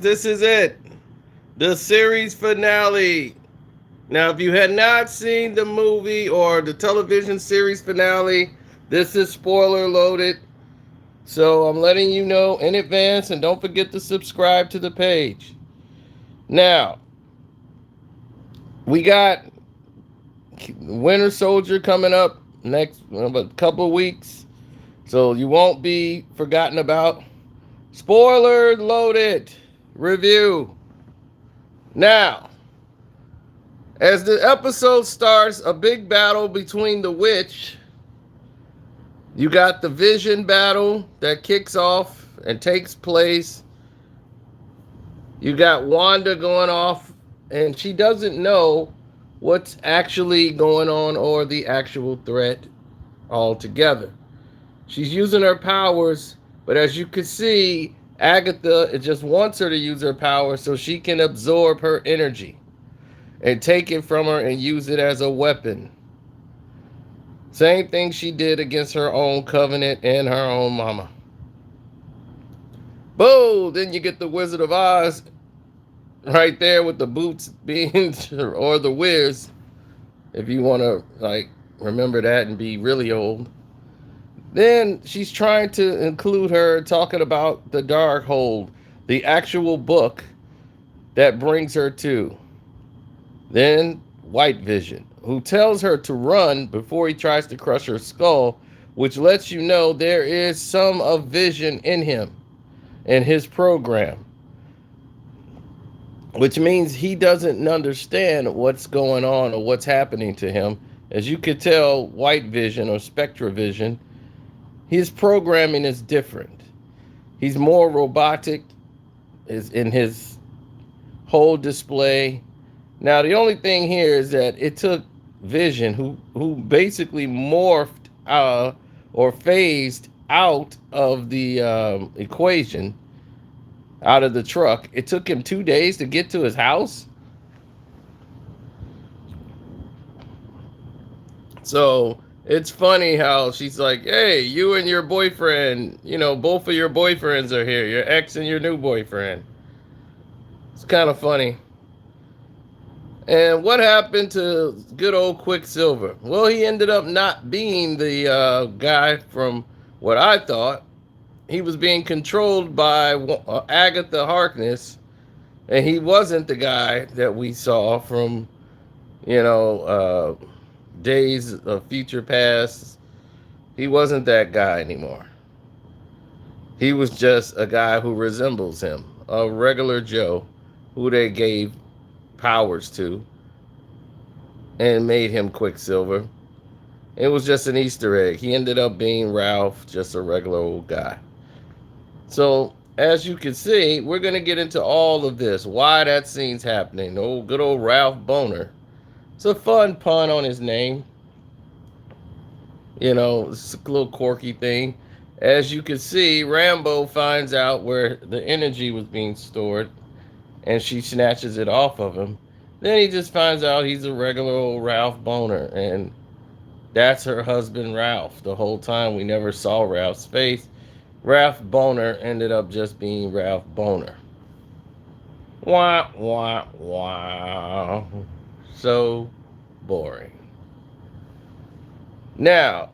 This is it. The series finale. Now, if you had not seen the movie or the television series finale, this is spoiler loaded. So I'm letting you know in advance, and don't forget to subscribe to the page. Now, we got Winter Soldier coming up next a couple of weeks. So you won't be forgotten about. Spoiler loaded review. Now, as the episode starts, a big battle between the witch. You got the Vision battle that kicks off and takes place. You got Wanda going off, and she doesn't know what's actually going on or the actual threat altogether. She's using her powers, but as you can see, Agatha just wants her to use her power so she can absorb her energy and take it from her and use it as a weapon. Same thing she did against her own covenant and her own mama. Boom! Then you get the Wizard of Oz right there with the boots being, or the Wiz, if you want to like remember that and be really old. Then she's trying to include her talking about the Darkhold, the actual book that brings her to. Then White Vision, who tells her to run before he tries to crush her skull, which lets you know there is some of Vision in him and his program, which means he doesn't understand what's going on or what's happening to him. As you could tell, White Vision or Spectra Vision, his programming is different. He's more robotic is in his whole display. Now, the only thing here is that it took Vision, who basically morphed or phased out of the equation, out of the truck. It took him 2 days to get to his house. So it's funny how she's like, hey, you and your boyfriend, both of your boyfriends are here, your ex and your new boyfriend. It's kind of funny. And what happened to good old Quicksilver? Well, he ended up not being the guy from what I thought. He was being controlled by Agatha Harkness, and he wasn't the guy that we saw from, Days of Future Past. He wasn't that guy anymore. He was just a guy who resembles him, a regular Joe who they gave powers to and made him Quicksilver. It was just an Easter egg. He ended up being Ralph, just a regular old guy. So, as you can see, we're going to get into all of this, why that scene's happening. Oh, good old Ralph Boner. It's a fun pun on his name. It's a little quirky thing. As you can see, Rambo finds out where the energy was being stored, and she snatches it off of him. Then he just finds out he's a regular old Ralph Boner, and that's her husband Ralph. The whole time we never saw Ralph's face. Ralph Boner ended up just being Ralph Boner. Wah, wah, wah. So boring. Now,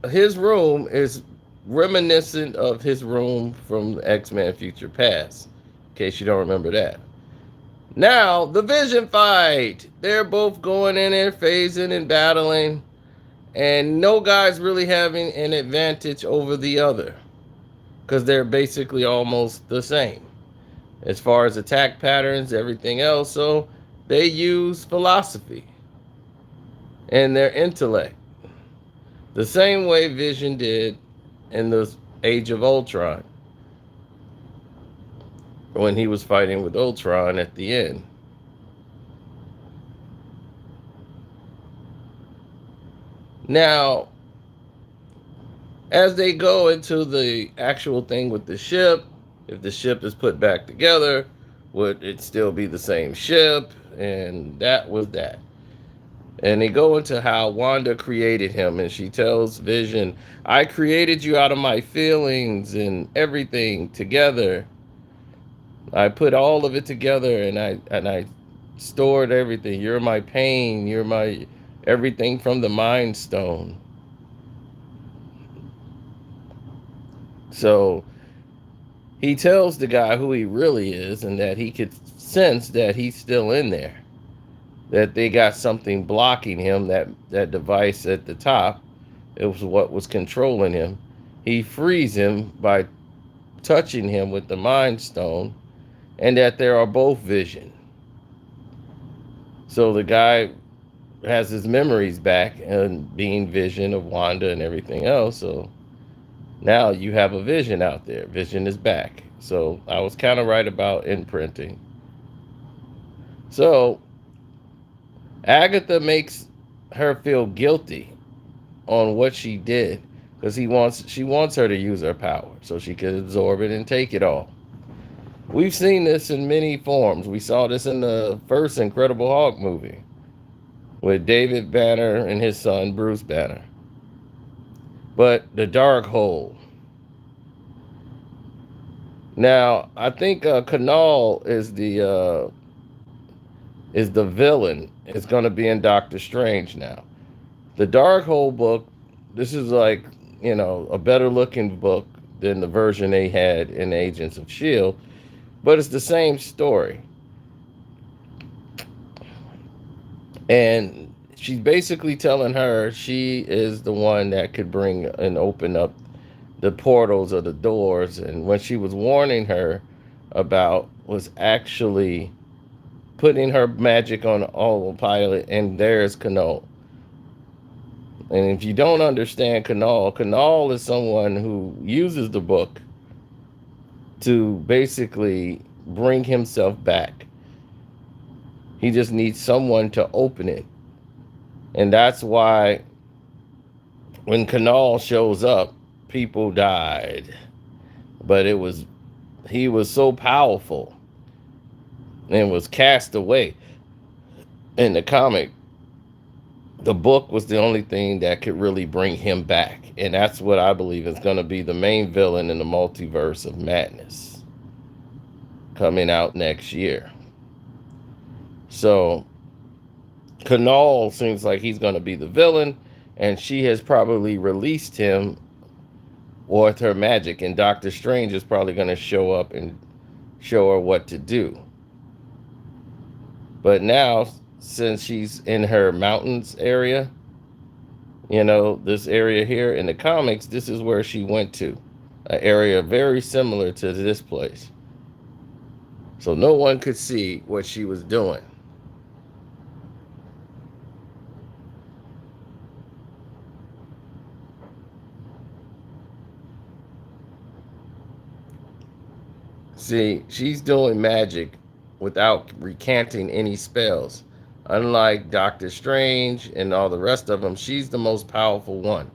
his room is reminiscent of his room from X-Men Future Past, in case you don't remember that. Now, the Vision fight. They're both going in there, phasing and battling, and no guy's really having an advantage over the other because they're basically almost the same as far as attack patterns, everything else. So they use philosophy and their intellect the same way Vision did in the Age of Ultron when he was fighting with Ultron at the end. Now, as they go into the actual thing with the ship, if the ship is put back together, would it still be the same ship? And that was that. And they go into how Wanda created him, and she tells Vision, I created you out of my feelings and everything together. I put all of it together, and I stored everything. You're my pain. You're my everything from the Mind Stone. So he tells the guy who he really is, and that he could sense that he's still in there. That they got something blocking him. That device at the top, it was what was controlling him. He frees him by touching him with the Mind Stone, and that there are both vision. So the guy has his memories back and being vision of Wanda and everything else. So now you have a vision out there. Vision is back. So I was kind of right about imprinting. So Agatha makes her feel guilty on what she did because she wants her to use her power so she can absorb it and take it all. We've seen this in many forms. We saw this in the first Incredible Hulk movie with David Banner and his son Bruce Banner. But the dark hole. Now, I think Kanal is the villain. It's going to be in Doctor Strange now. The dark hole book. This is like, a better looking book than the version they had in Agents of Shield, but it's the same story. And she's basically telling her she is the one that could bring and open up the portals or the doors. And what she was warning her about was actually putting her magic on autopilot, and there's Kanal. And if you don't understand Kanal is someone who uses the book to basically bring himself back. He just needs someone to open it. And that's why when Kanal shows up, people died. But he was so powerful and was cast away. In the comic, the book was the only thing that could really bring him back. And that's what I believe is going to be the main villain in the Multiverse of Madness coming out next year. So Kanal seems like he's going to be the villain, and she has probably released him with her magic, and Doctor Strange is probably going to show up and show her what to do. But now, since she's in her mountains area, this area here in the comics, this is where she went to, an area very similar to this place. So no one could see what she was doing. See, she's doing magic without recanting any spells. Unlike Doctor Strange and all the rest of them, she's the most powerful one.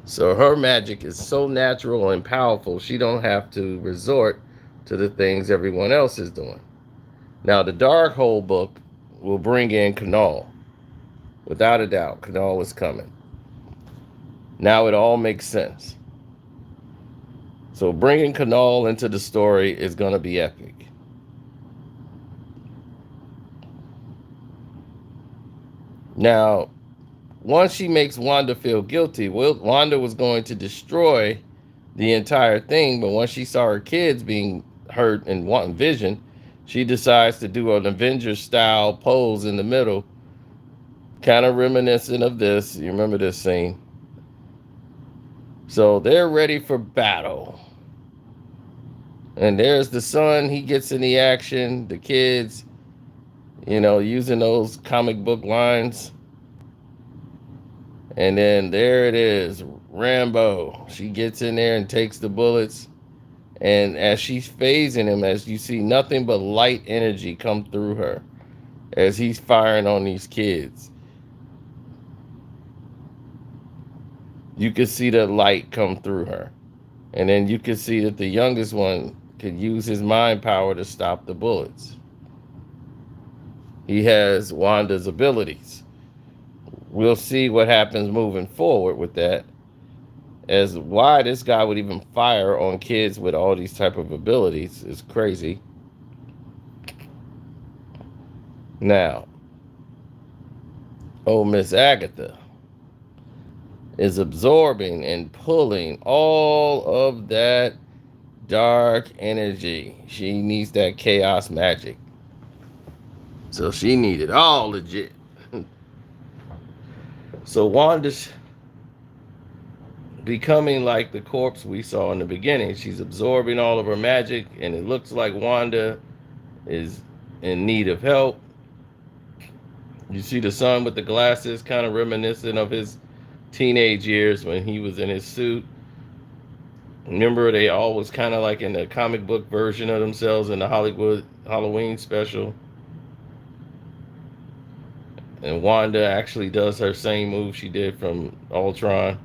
So her magic is so natural and powerful, she don't have to resort to the things everyone else is doing. Now, the Darkhold book will bring in Kanal. Without a doubt, Kanal is coming. Now it all makes sense. So bringing Kanal into the story is going to be epic. Now, once she makes Wanda feel guilty, Wanda was going to destroy the entire thing, but once she saw her kids being hurt and wanting vision, she decides to do an Avengers style pose in the middle, kind of reminiscent of this. You remember this scene? So they're ready for battle. And there's the son, he gets in the action, the kids, using those comic book lines. And then there it is, Rambo. She gets in there and takes the bullets. And as she's phasing him, as you see nothing but light energy come through her as he's firing on these kids. You could see the light come through her. And then you could see that the youngest one could use his mind power to stop the bullets. He has Wanda's abilities. We'll see what happens moving forward with that. As why this guy would even fire on kids with all these type of abilities is crazy. Now, Miss Agatha is absorbing and pulling all of that dark energy. She needs that chaos magic. So she needed all legit. So Wanda's becoming like the corpse we saw in the beginning. She's absorbing all of her magic, and it looks like Wanda is in need of help. You see the son with the glasses, kind of reminiscent of his teenage years when he was in his suit. Remember, they all was kind of like in the comic book version of themselves in the Hollywood Halloween special. And Wanda actually does her same move she did from Ultron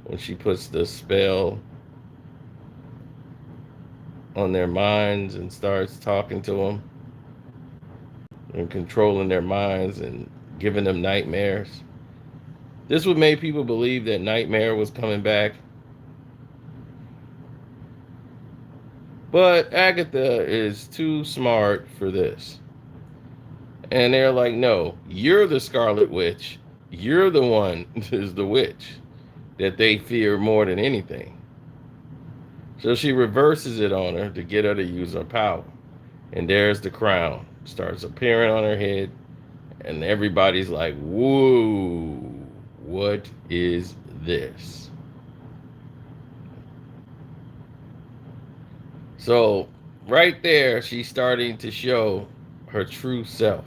when she puts the spell on their minds and starts talking to them and controlling their minds and giving them nightmares. This would make people believe that Nightmare was coming back. But Agatha is too smart for this. And they're like, no, you're the Scarlet Witch. You're the one who's the witch that they fear more than anything. So she reverses it on her to get her to use her power. And there's the crown. Starts appearing on her head. And everybody's like, whoa, what is this? So right there, she's starting to show her true self.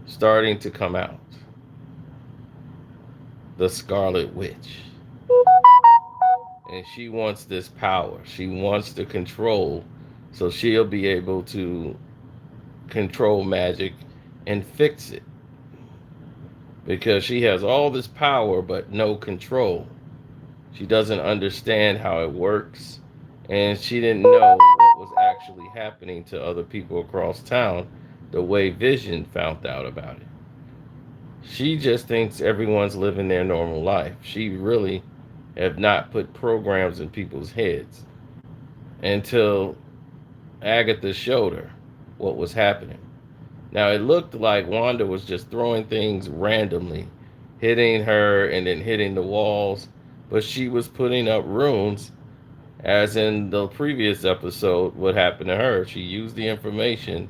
Starting to come out. The Scarlet Witch. And she wants this power. She wants the control. So she'll be able to control magic and fix it. Because she has all this power but no control. She doesn't understand how it works. And she didn't know what was actually happening to other people across town the way Vision found out about it. She just thinks everyone's living their normal life. She really have not put programs in people's heads until Agatha showed her what was happening. Now, it looked like Wanda was just throwing things randomly, hitting her and then hitting the walls, but she was putting up runes, as in the previous episode, what happened to her. She used the information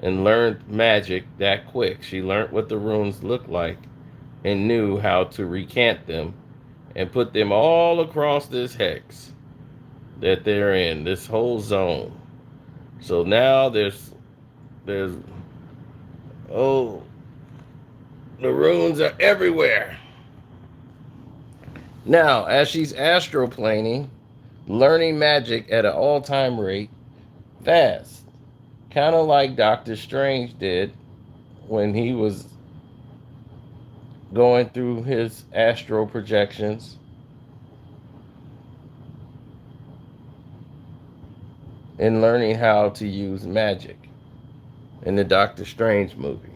and learned magic that quick. She learned what the runes looked like and knew how to recant them and put them all across this hex that they're in, this whole zone. So now there's oh, the runes are everywhere. Now, as she's astroplaning, learning magic at an all-time rate, fast, kind of like Doctor Strange did when he was going through his astral projections and learning how to use magic in the Doctor Strange movie.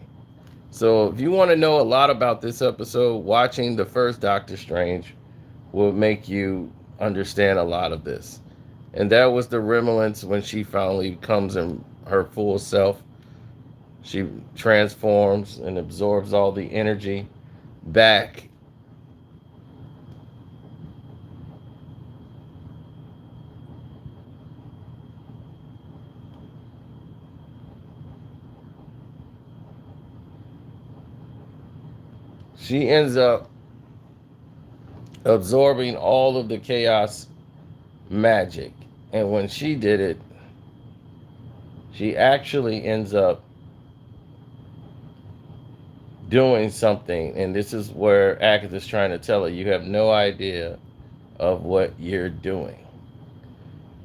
So if you want to know a lot about this episode, watching the first Doctor Strange will make you understand a lot of this. And that was the remnants when she finally comes in her full self. She transforms and absorbs all the energy back. She ends up absorbing all of the chaos magic. And when she did it, she actually ends up doing something. And this is where Agatha's trying to tell her, you have no idea of what you're doing.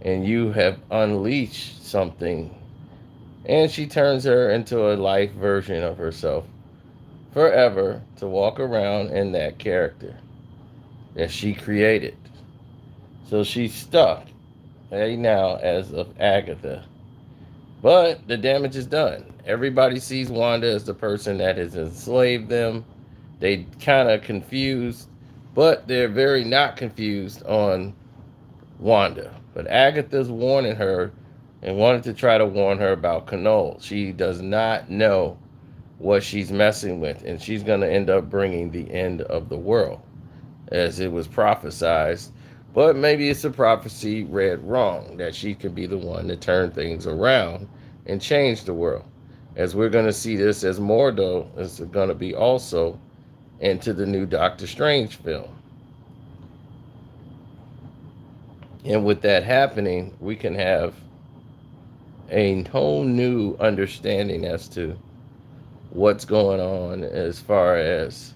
And you have unleashed something. And she turns her into a life version of herself forever to walk around in that character that she created. So she's stuck right now as of Agatha. But the damage is done. Everybody sees Wanda as the person that has enslaved them. They kind of confused But they're very not confused on Wanda. But Agatha's warning her and wanted to try to warn her about Canole. She does not know what she's messing with, and she's going to end up bringing the end of the world, as it was prophesized. But maybe it's a prophecy read wrong, that she could be the one to turn things around and change the world. As we're going to see this as more, though, is going to be also into the new Doctor Strange film. And with that happening, we can have a whole new understanding as to what's going on as far as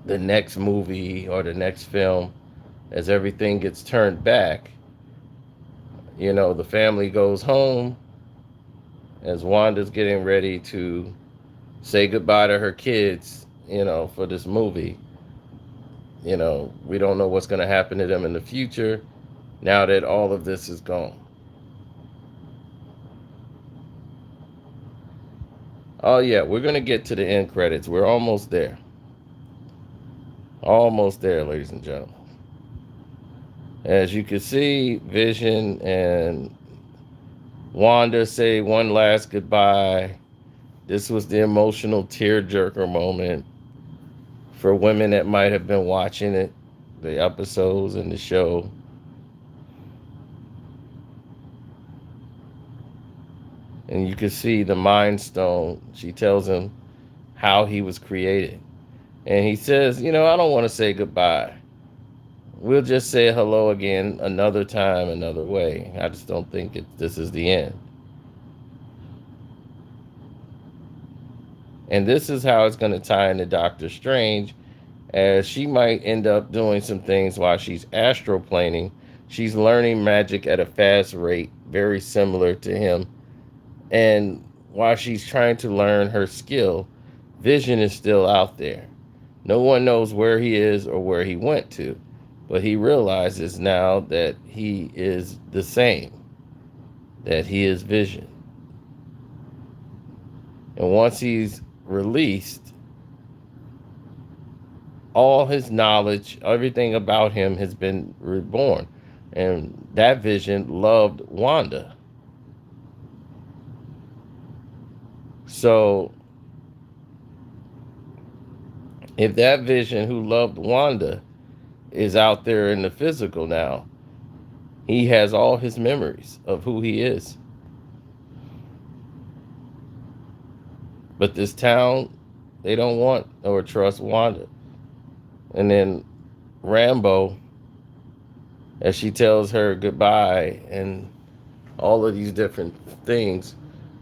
the next movie or the next film. As everything gets turned back, the family goes home as Wanda's getting ready to say goodbye to her kids, for this movie. We don't know what's going to happen to them in the future now that all of this is gone. Oh, yeah, we're going to get to the end credits. We're almost there. Almost there, ladies and gentlemen. As you can see, Vision and Wanda say one last goodbye. This was the emotional tearjerker moment for women that might have been watching it, the episodes and the show. And you can see the Mind Stone. She tells him how he was created. And he says, I don't want to say goodbye. We'll just say hello again another time, another way. I just don't think this is the end. And this is how it's going to tie into Doctor Strange, as she might end up doing some things while she's astroplaning. She's learning magic at a fast rate, very similar to him. And while she's trying to learn her skill, Vision is still out there. No one knows where he is or where he went to, but he realizes now that he is the same, that he is Vision. And once he's released, all his knowledge, everything about him has been reborn. And that Vision loved Wanda. So if that Vision who loved Wanda is out there in the physical now, he has all his memories of who he is. But this town, they don't want or trust Wanda. And then Rambo, as she tells her goodbye and all of these different things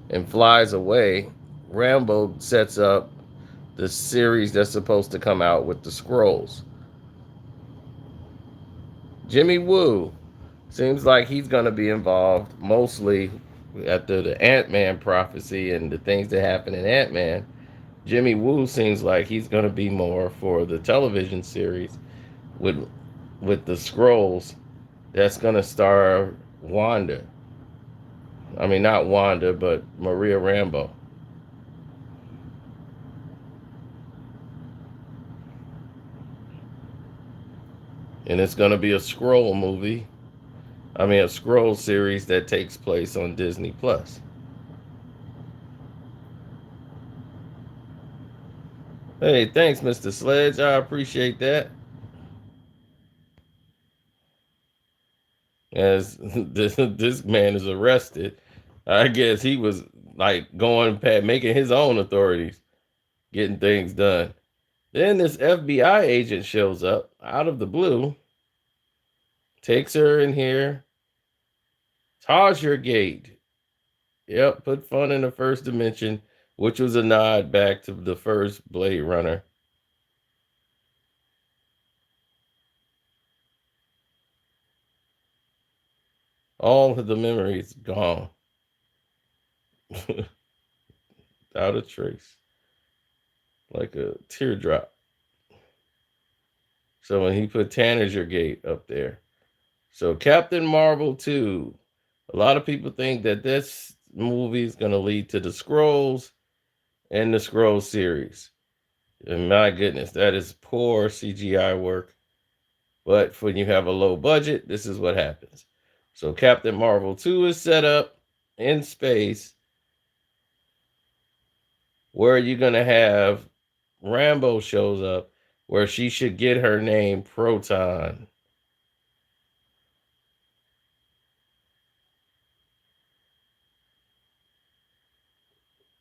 and flies away, Rambo sets up the series that's supposed to come out with the scrolls. Jimmy Woo seems like he's going to be involved mostly after the Ant-Man prophecy and the things that happen in Ant-Man. Jimmy Woo seems like he's going to be more for the television series with the scrolls that's going to star Wanda. I mean, not Wanda, but Maria Rambeau. And it's going to be a scroll movie. I mean, a scroll series that takes place on Disney Plus. Hey, thanks, Mr. Sledge. I appreciate that. As this man is arrested, I guess he was like going making his own authorities, getting things done. Then this FBI agent shows up out of the blue, takes her in here. Taj your gate. Yep, put fun in the first dimension, which was a nod back to the first Blade Runner. All of the memories gone. Without a trace. Like a teardrop. So when he put Tanager Gate up there. So Captain Marvel 2. A lot of people think that this movie is going to lead to the Scrolls and the Scrolls series. And my goodness, that is poor CGI work. But when you have a low budget, this is what happens. So Captain Marvel 2 is set up in space where you're going to have Rambo shows up where she should get her name Proton.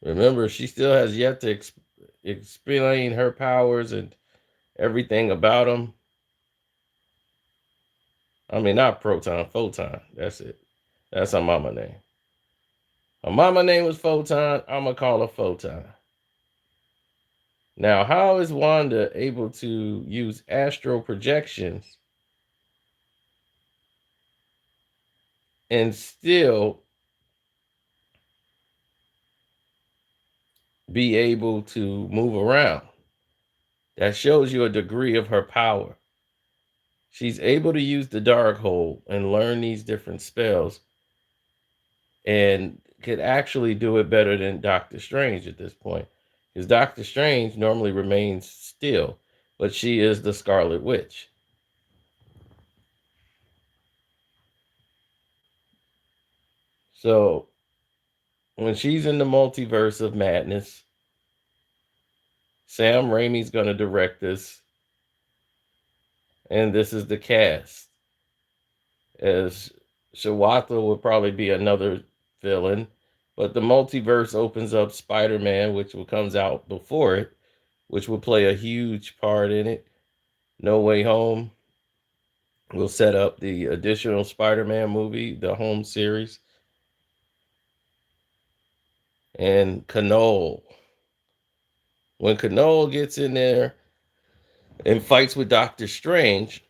Remember, she still has yet to explain her powers and everything about them. I mean, not Proton, Photon. That's it. That's her mama name. Her mama name was Photon. I'm going to call her Photon. Now, how is Wanda able to use astral projections and still be able to move around? That shows you a degree of her power. She's able to use the dark hole and learn these different spells and could actually do it better than Doctor Strange at this point. Because Doctor Strange normally remains still, but she is the Scarlet Witch. So when she's in the multiverse of madness, Sam Raimi's going to direct this, and this is the cast. As Shawatha will probably be another villain, but the multiverse opens up Spider-Man, which comes out before it, which will play a huge part in it. No Way Home will set up the additional Spider-Man movie, the home series. And Knoll. When Knoll gets in there and fights with Doctor Strange,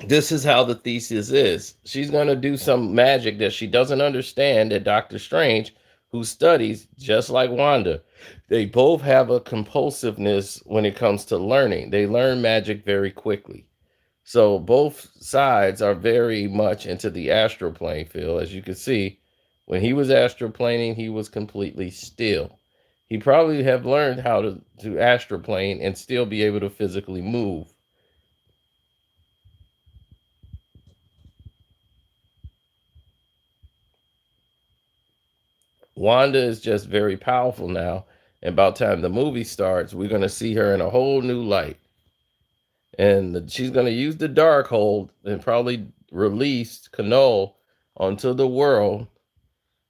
this is how the thesis is. She's going to do some magic that she doesn't understand that Doctor Strange, who studies just like Wanda, they both have a compulsiveness when it comes to learning. They learn magic very quickly. So both sides are very much into the astral plane field. As you can see, when he was astral planing, he was completely still. He probably have learned how to astral plane and still be able to physically move. Wanda is just very powerful now. And about time the movie starts, we're going to see her in a whole new light. And she's going to use the dark hold and probably release Knoll onto the world.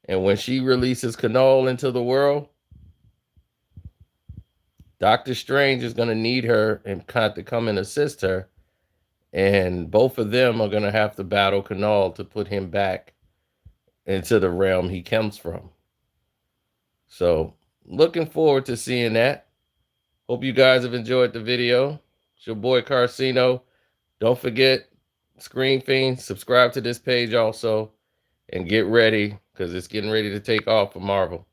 And when she releases Knoll into the world, Doctor Strange is going to need her and kind to come and assist her. And both of them are going to have to battle Knoll to put him back into the realm he comes from. So, looking forward to seeing that. Hope you guys have enjoyed the video. It's your boy Carcino. Don't forget, Screen Fiend, subscribe to this page also, and get ready because it's getting ready to take off for Marvel.